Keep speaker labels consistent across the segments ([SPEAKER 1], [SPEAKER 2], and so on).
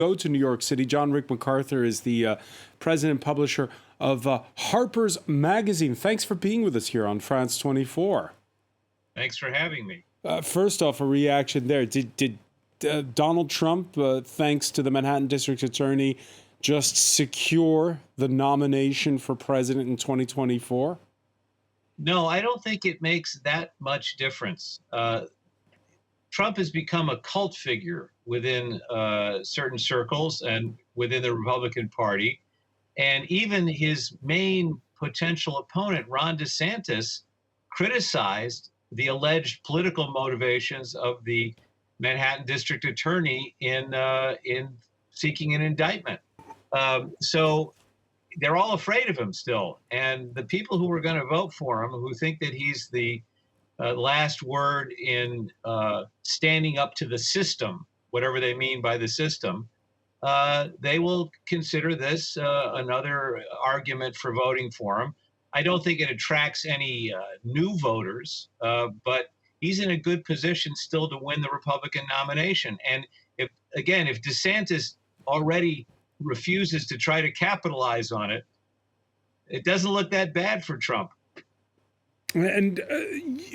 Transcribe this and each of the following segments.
[SPEAKER 1] Go to New York City. Rick MacArthur is the president and publisher of Harper's Magazine. Thanks for being with us here on France 24.
[SPEAKER 2] Thanks for having me.
[SPEAKER 1] First off, a reaction there. Did Donald Trump, thanks to the Manhattan District Attorney, just secure the nomination for president in 2024?
[SPEAKER 2] No, I don't think it makes that much difference. Trump has become a cult figure within certain circles and within the Republican Party. And even his main potential opponent, Ron DeSantis, criticized the alleged political motivations of the Manhattan District Attorney in seeking an indictment. So they're all afraid of him still. And the people who are going to vote for him, who think that he's the last word in standing up to the system, whatever they mean by the system, they will consider this another argument for voting for him. I don't think it attracts any new voters, but he's in a good position still to win the Republican nomination. And if DeSantis already refuses to try to capitalize on it, it doesn't look that bad for Trump.
[SPEAKER 1] And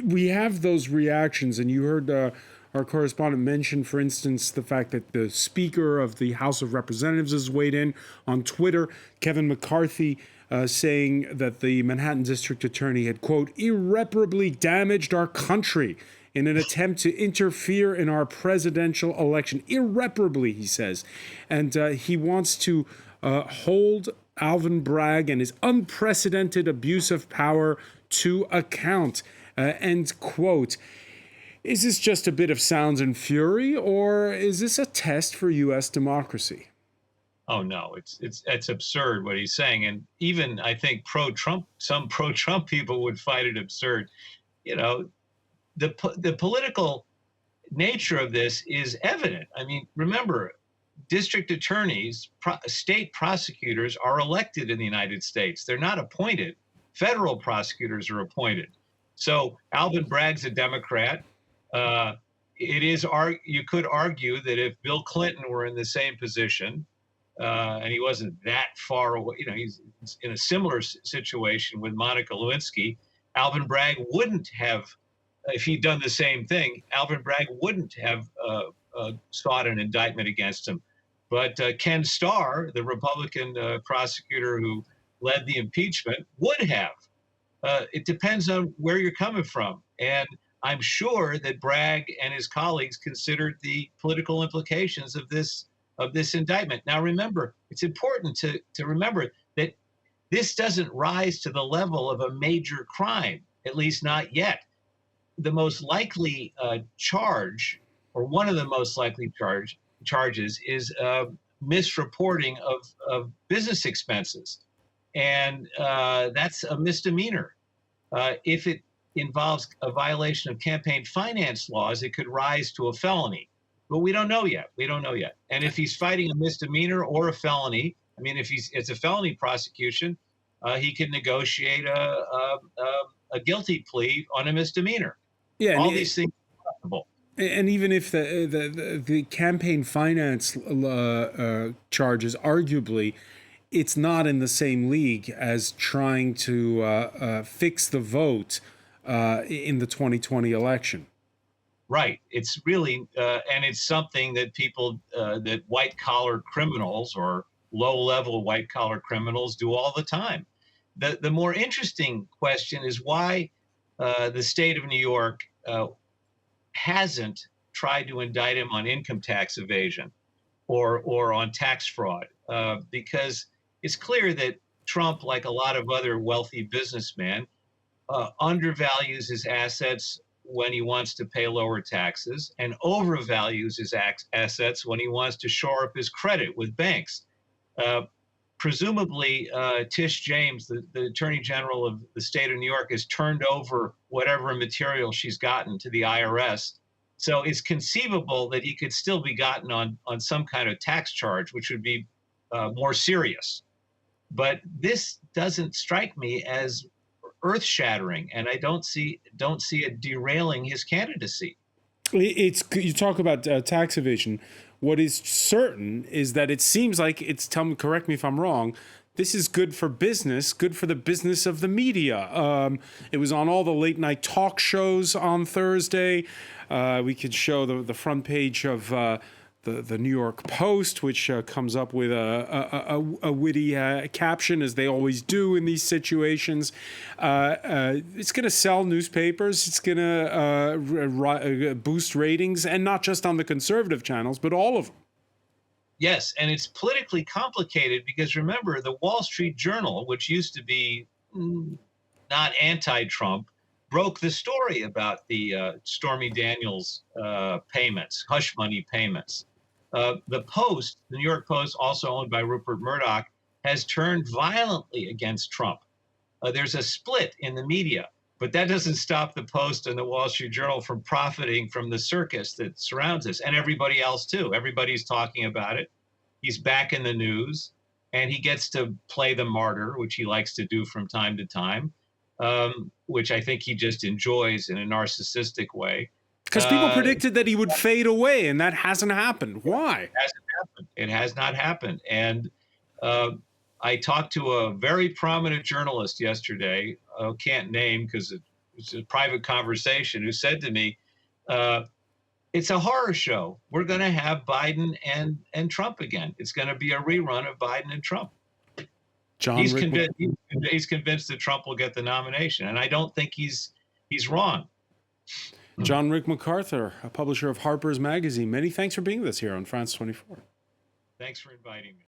[SPEAKER 1] we have those reactions, and you heard our correspondent mention, for instance, the fact that the Speaker of the House of Representatives has weighed in on Twitter, Kevin McCarthy, saying that the Manhattan District Attorney had, quote, irreparably damaged our country in an attempt to interfere in our presidential election. Irreparably, he says. And he wants to hold Alvin Bragg and his unprecedented abuse of power to account, end quote. Is this just a bit of sounds and fury, or is this a test for U.S. democracy?
[SPEAKER 2] Oh no, it's absurd what he's saying, and even I think some pro-Trump people would find it absurd. You know, the political nature of this is evident. I mean, remember, district attorneys, state prosecutors are elected in the United States. They're not appointed. Federal prosecutors are appointed. So Alvin Bragg's a Democrat. You could argue that if Bill Clinton were in the same position, and he wasn't that far away, he's in a similar situation with Monica Lewinsky, Alvin Bragg wouldn't have, if he'd done the same thing, Alvin Bragg wouldn't have sought an indictment against him. But Ken Starr, the Republican prosecutor who led the impeachment, would have. It depends on where you're coming from. And I'm sure that Bragg and his colleagues considered the political implications of this indictment. Now, remember, it's important to remember that this doesn't rise to the level of a major crime, at least not yet. The most likely charge, or one of the most likely charges, is misreporting of business expenses. And that's a misdemeanor. If it involves a violation of campaign finance laws, it could rise to a felony. But we don't know yet. And if he's fighting a misdemeanor or a felony, I mean, if it's a felony prosecution, he can negotiate a guilty plea on a misdemeanor. Yeah, all these things are possible.
[SPEAKER 1] And even if the campaign finance charges, arguably, it's not in the same league as trying to fix the vote in the 2020 election.
[SPEAKER 2] Right. It's really, and it's something that people, that white-collar criminals or low-level white-collar criminals do all the time. The more interesting question is why the state of New York hasn't tried to indict him on income tax evasion or on tax fraud, because it's clear that Trump, like a lot of other wealthy businessmen, undervalues his assets when he wants to pay lower taxes and overvalues his assets when he wants to shore up his credit with banks. Presumably, Tish James, the Attorney General of the state of New York, has turned over whatever material she's gotten to the IRS. So it's conceivable that he could still be gotten on some kind of tax charge, which would be more serious. But this doesn't strike me as earth-shattering, and I don't see it derailing his candidacy.
[SPEAKER 1] You talk about tax evasion. What is certain is that it seems like correct me if I'm wrong, this is good for business, good for the business of the media. It was on all the late night talk shows on Thursday. We could show the front page of the New York Post, which comes up with a witty caption, as they always do in these situations. It's going to sell newspapers. It's going to boost ratings, and not just on the conservative channels, but all of them.
[SPEAKER 2] Yes, and it's politically complicated because remember, the Wall Street Journal, which used to be not anti-Trump, broke the story about the Stormy Daniels payments, hush money payments. The Post, the New York Post, also owned by Rupert Murdoch, has turned violently against Trump. There's a split in the media, but that doesn't stop the Post and the Wall Street Journal from profiting from the circus that surrounds us, and everybody else too. Everybody's talking about it. He's back in the news, and he gets to play the martyr, which he likes to do from time to time, which I think he just enjoys in a narcissistic way.
[SPEAKER 1] Because people predicted that he would fade away, and that hasn't happened. Why?
[SPEAKER 2] It hasn't happened. It has not happened. And I talked to a very prominent journalist yesterday, can't name because it's a private conversation, who said to me, it's a horror show. We're going to have Biden and Trump again. It's going to be a rerun of Biden and Trump. He's convinced that Trump will get the nomination, and I don't think he's wrong.
[SPEAKER 1] John Rick MacArthur, a publisher of Harper's Magazine. Many thanks for being with us here on France 24.
[SPEAKER 2] Thanks for inviting me.